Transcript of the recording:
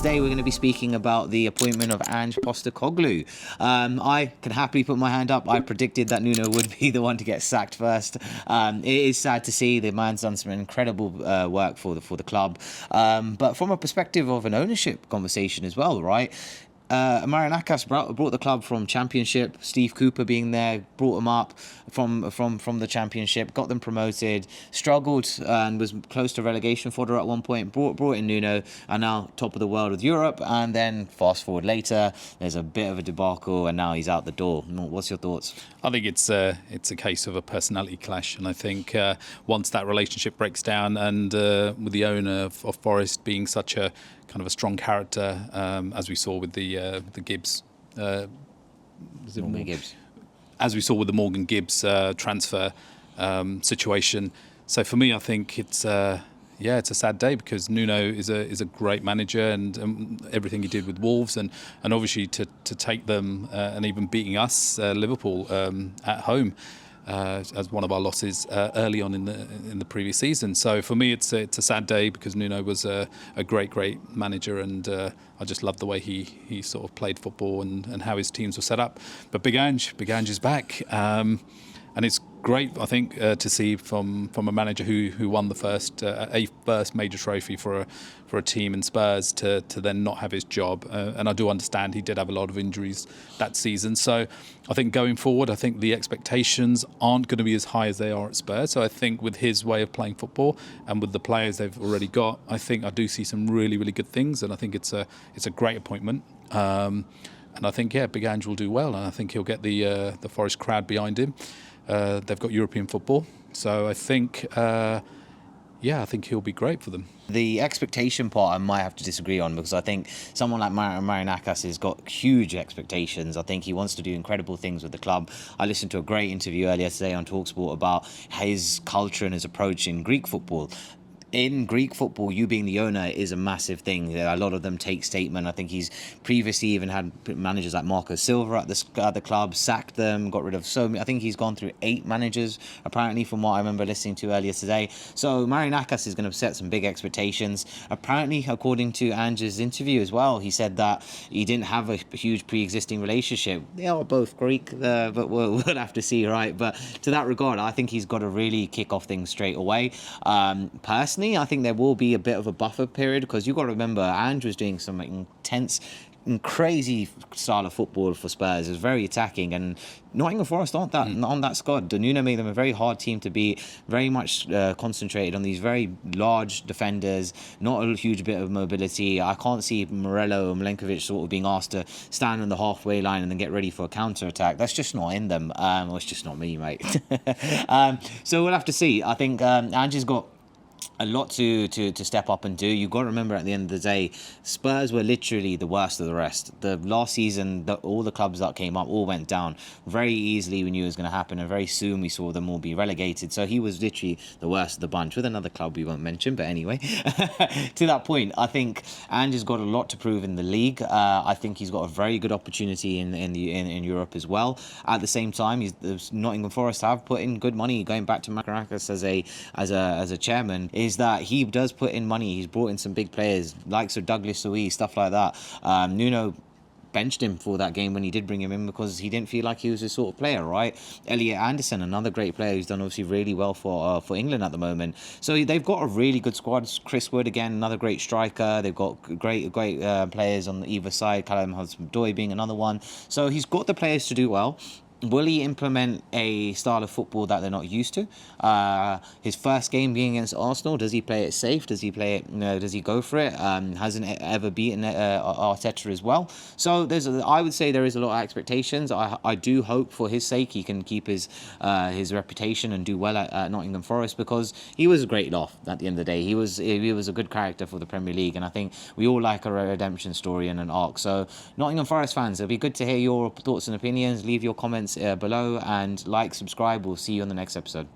Today we're going to be speaking about the appointment of Ange Postecoglou. I can happily put my hand up. I predicted that Nuno would be the one to get sacked first. It is sad to see the man's done some incredible work for the club, but from a perspective of an ownership conversation as well, right? Marinakis brought the club from Championship. Steve Cooper being there brought them up from the Championship, got them promoted, struggled and was close to relegation fodder at one point. Brought in Nuno, and now top of the world with Europe. And then fast forward later, there's a bit of a debacle, and now he's out the door. What's your thoughts? I think it's a case of a personality clash, and I think once that relationship breaks down, and with the owner of Forest being such a kind of a strong character, as we saw with the Gibbs, Gibbs, as we saw with the Morgan Gibbs transfer situation. So for me, I think it's a sad day, because Nuno is a great manager, and everything he did with Wolves, and obviously to take them and even beating us, Liverpool, at home. As one of our losses early on in the previous season. So for me, it's a sad day, because Nuno was a great manager, and I just loved the way he sort of played football and how his teams were set up. But Big Ange is back, and it's great, I think, to see from a manager who won the first major trophy for a team in Spurs to then not have his job. And I do understand he did have a lot of injuries that season. So I think going forward, I think the expectations aren't going to be as high as they are at Spurs. So I think with his way of playing football and with the players they've already got, I think I do see some really, really good things. And I think it's a great appointment. And I think, Big Ange will do well. And I think he'll get the Forest crowd behind him. They've got European football, so I think he'll be great for them. The expectation part I might have to disagree on, because I think someone like Marinakis has got huge expectations. I think he wants to do incredible things with the club. I listened to a great interview earlier today on TalkSport about his culture and his approach in Greek football. In Greek football, you being the owner is a massive thing. A lot of them take statement. I think he's previously even had managers like Marco Silva at the club, sacked them, got rid of so many. I think he's gone through 8 managers, apparently, from what I remember listening to earlier today. So Marinakis is going to set some big expectations. Apparently, according to Ange's interview as well, he said that he didn't have a huge pre-existing relationship. They are both Greek, but we'll have to see, right? But to that regard, I think he's got to really kick off things straight away. Personally, I think there will be a bit of a buffer period, because you've got to remember, Ange was doing some intense and crazy style of football for Spurs. It was very attacking, and Nottingham Forest aren't on that squad. Nuno made them a very hard team to beat, very much concentrated on these very large defenders, not a huge bit of mobility. I can't see Morello or Milenkovic sort of being asked to stand on the halfway line and then get ready for a counter-attack. That's just not in them. Well, it's just not me, mate. So we'll have to see. I think Ange's got a lot to step up and do. You've got to remember, at the end of the day, Spurs were literally the worst of the rest. The last season, all the clubs that came up all went down very easily. We knew it was going to happen, and very soon we saw them all be relegated. So he was literally the worst of the bunch, with another club we won't mention. But anyway, to that point, I think Ange has got a lot to prove in the league. I think he's got a very good opportunity in Europe as well. At the same time, Nottingham Forest have put in good money. Going back to Marinakis as a chairman, is that he does put in money. He's brought in some big players, likes of Douglas Luiz, stuff like that. Nuno benched him for that game when he did bring him in, because he didn't feel like he was his sort of player, right? Elliot Anderson, another great player who's done obviously really well for England at the moment. So they've got a really good squad. Chris Wood, again, another great striker. They've got great players on either side. Callum Hudson-Odoi being another one. So he's got the players to do well. Will he implement a style of football that they're not used to? His first game being against Arsenal, does he play it safe? Does he play it? Does he go for it? Hasn't ever beaten Arteta as well. So I would say there is a lot of expectations. I do hope for his sake he can keep his reputation and do well at Nottingham Forest, because he was a great laugh at the end of the day. He was a good character for the Premier League, and I think we all like a redemption story and an arc. So Nottingham Forest fans, it'll be good to hear your thoughts and opinions. Leave your comments below, and subscribe. We'll see you on the next episode.